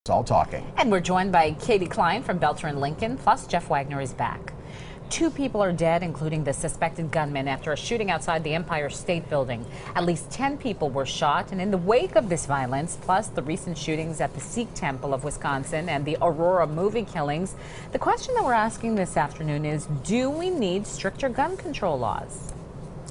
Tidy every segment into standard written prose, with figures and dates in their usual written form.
It's all talking. And we're joined by Katie Klein from Boelter Lincoln, plus Jeff Wagner is back. 2 people are dead, including the suspected gunman, after a shooting outside the Empire State Building. At least 10 people were shot, and in the wake of this violence, plus the recent shootings at the Sikh Temple of Wisconsin and the Aurora movie killings, the question that we're asking this afternoon is, do we need stricter gun control laws?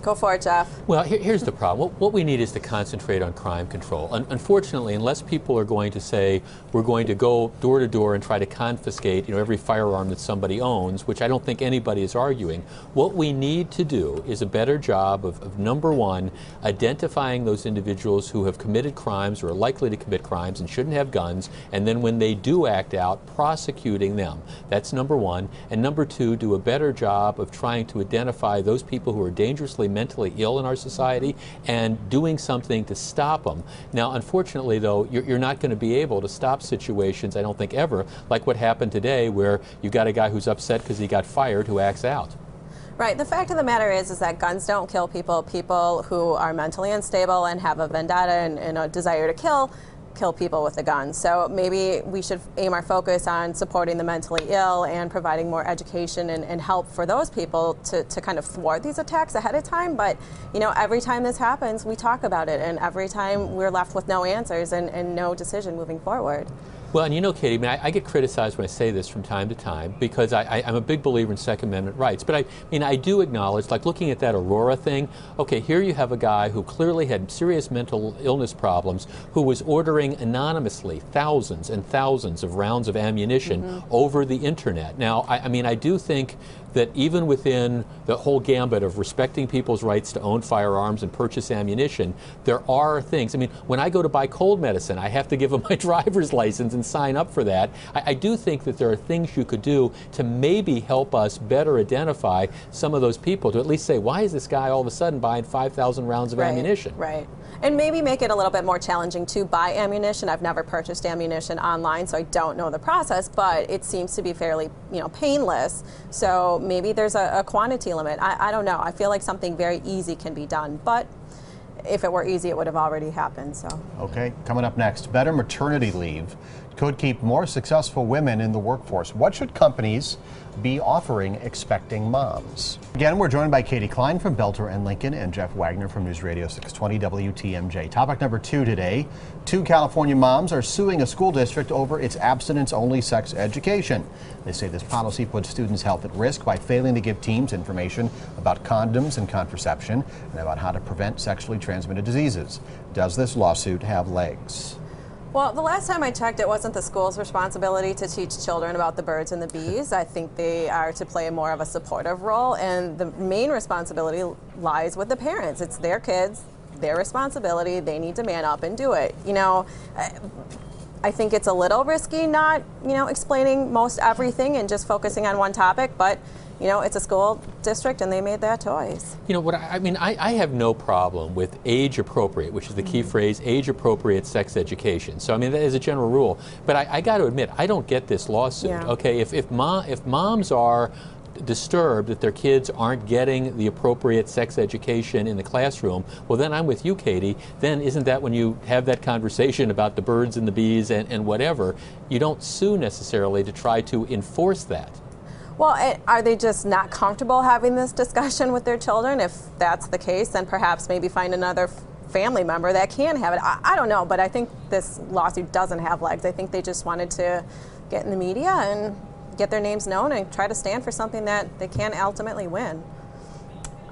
Go for it, Jeff. Well, here's the problem. What we need is to concentrate on crime control. Unfortunately, unless people are going to say we're going to go door to door and try to confiscate, every firearm that somebody owns, which I don't think anybody is arguing, what we need to do is a better job of number one, identifying those individuals who have committed crimes or are likely to commit crimes and shouldn't have guns, and then when they do act out, prosecuting them. That's number one. And number two, do a better job of trying to identify those people who are dangerously mentally ill in our society and doing something to stop them. Now, unfortunately, though, you're not going to be able to stop situations, I don't think ever, like what happened today where you got a guy who's upset because he got fired who acts out. Right. The fact of the matter is that guns don't kill people. People who are mentally unstable and have a vendetta and a desire to kill people with a gun. So maybe we should aim our focus on supporting the mentally ill and providing more education and help for those people to kind of thwart these attacks ahead of time. But, every time this happens, we talk about it, and every time we're left with no answers and no decision moving forward. Well, and Katie, I get criticized when I say this from time to time because I'm a big believer in Second Amendment rights. But I do acknowledge, like looking at that Aurora thing, okay, here you have a guy who clearly had serious mental illness problems, who was ordering anonymously thousands and thousands of rounds of ammunition over the internet. Now, I do think that even within the whole gambit of respecting people's rights to own firearms and purchase ammunition, there are things. When I go to buy cold medicine, I have to give them my driver's license and sign up for that. I do think that there are things you could do to maybe help us better identify some of those people, to at least say, why is this guy all of a sudden buying 5,000 rounds of ammunition? Right. And maybe make it a little bit more challenging to buy ammunition. I've never purchased ammunition online, so I don't know the process, but it seems to be fairly, painless. So maybe there's a quantity limit. I don't know. I feel like something very easy can be done, but if it were easy, it would have already happened. So. Okay, coming up next, better maternity leave could keep more successful women in the workforce. What should companies be offering expecting moms? Again, we're joined by Katie Klein from Boelter and Lincoln and Jeff Wagner from News Radio 620 WTMJ. Topic number 2 today. 2 California moms are suing a school district over its abstinence-only sex education. They say this policy puts students' health at risk by failing to give teens information about condoms and contraception and about how to prevent sexually transmitted diseases. Does this lawsuit have legs? Well, the last time I checked, it wasn't the school's responsibility to teach children about the birds and the bees. I think they are to play more of a supportive role, and the main responsibility lies with the parents. It's their kids, their responsibility. They need to man up and do it. I think it's a little risky not, explaining most everything and just focusing on one topic, but it's a school district and they made that choice. I have no problem with age appropriate, which is the key phrase, age appropriate sex education. So that is a general rule. But I got to admit, I don't get this lawsuit. Yeah. Okay, if moms are disturbed that their kids aren't getting the appropriate sex education in the classroom, well then I'm with you, Katie. Then isn't that when you have that conversation about the birds and the bees and whatever, you don't sue necessarily to try to enforce that? Well, are they just not comfortable having this discussion with their children? If that's the case, then perhaps maybe find another family member that can have it. I don't know, but I think this lawsuit doesn't have legs. I think they just wanted to get in the media and get their names known and try to stand for something that they can ultimately win.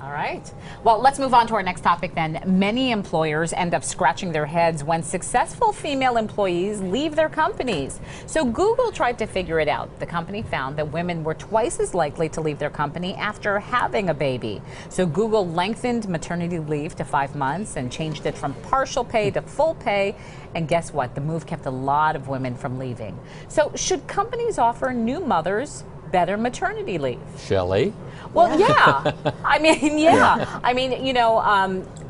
All right. Well, let's move on to our next topic then. Many employers end up scratching their heads when successful female employees leave their companies. So Google tried to figure it out. The company found that women were twice as likely to leave their company after having a baby. So Google lengthened maternity leave to 5 months and changed it from partial pay to full pay. And guess what? The move kept a lot of women from leaving. So should companies offer new mothers better maternity leave? Shelley? Well, yeah.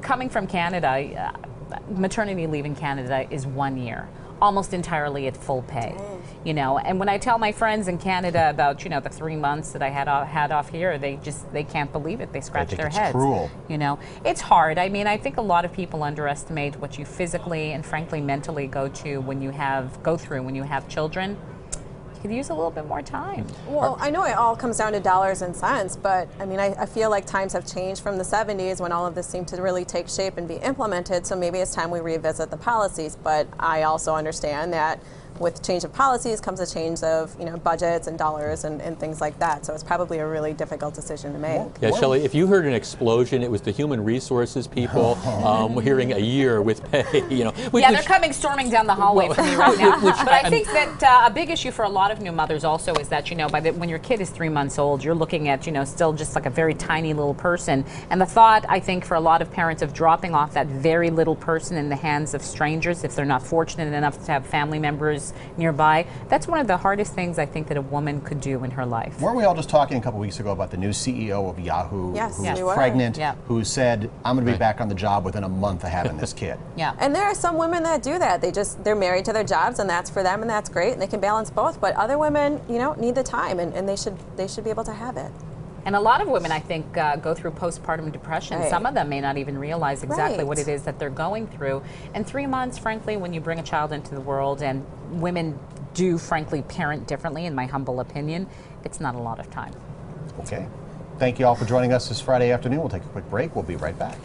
Coming from Canada, maternity leave in Canada is 1 year. almost entirely at full pay. You know, and when I tell my friends in Canada about, you know, the 3 months that I had off here, they can't believe it. They scratch their heads. Cruel. You know, it's hard. I mean, I think a lot of people underestimate what you physically and frankly mentally go through when you have children. You could use a little bit more time. Well, I know it all comes down to dollars and cents, but I mean, I feel like times have changed from the 70s when all of this seemed to really take shape and be implemented, so maybe it's time we revisit the policies. But I also understand that with change of policies comes a change of, you know, budgets and dollars and things like that. So it's probably a really difficult decision to make. Yeah, Shelley, if you heard an explosion, it was the human resources people hearing a year with pay. You know, they're coming storming down the hallway for me right now. But I think that a big issue for a lot of new mothers also is that, you know, when your kid is 3 months old, you're looking at, you know, still just like a very tiny little person. And the thought, I think, for a lot of parents of dropping off that very little person in the hands of strangers, if they're not fortunate enough to have family members nearby, that's one of the hardest things I think that a woman could do in her life. Weren't we all just talking a couple weeks ago about the new CEO of Yahoo, yes, who we was pregnant, yeah, who said, I'm going to be back on the job within a month of having this kid? Yeah. And there are some women that do that. They're married to their jobs, and that's for them, and that's great, and they can balance both. But other women, you know, need the time, and they should be able to have it. And a lot of women, I think, go through postpartum depression. Right. Some of them may not even realize exactly Right. what it is that they're going through. And 3 months, frankly, when you bring a child into the world, and women do, frankly, parent differently, in my humble opinion, it's not a lot of time. Okay. Thank you all for joining us this Friday afternoon. We'll take a quick break. We'll be right back.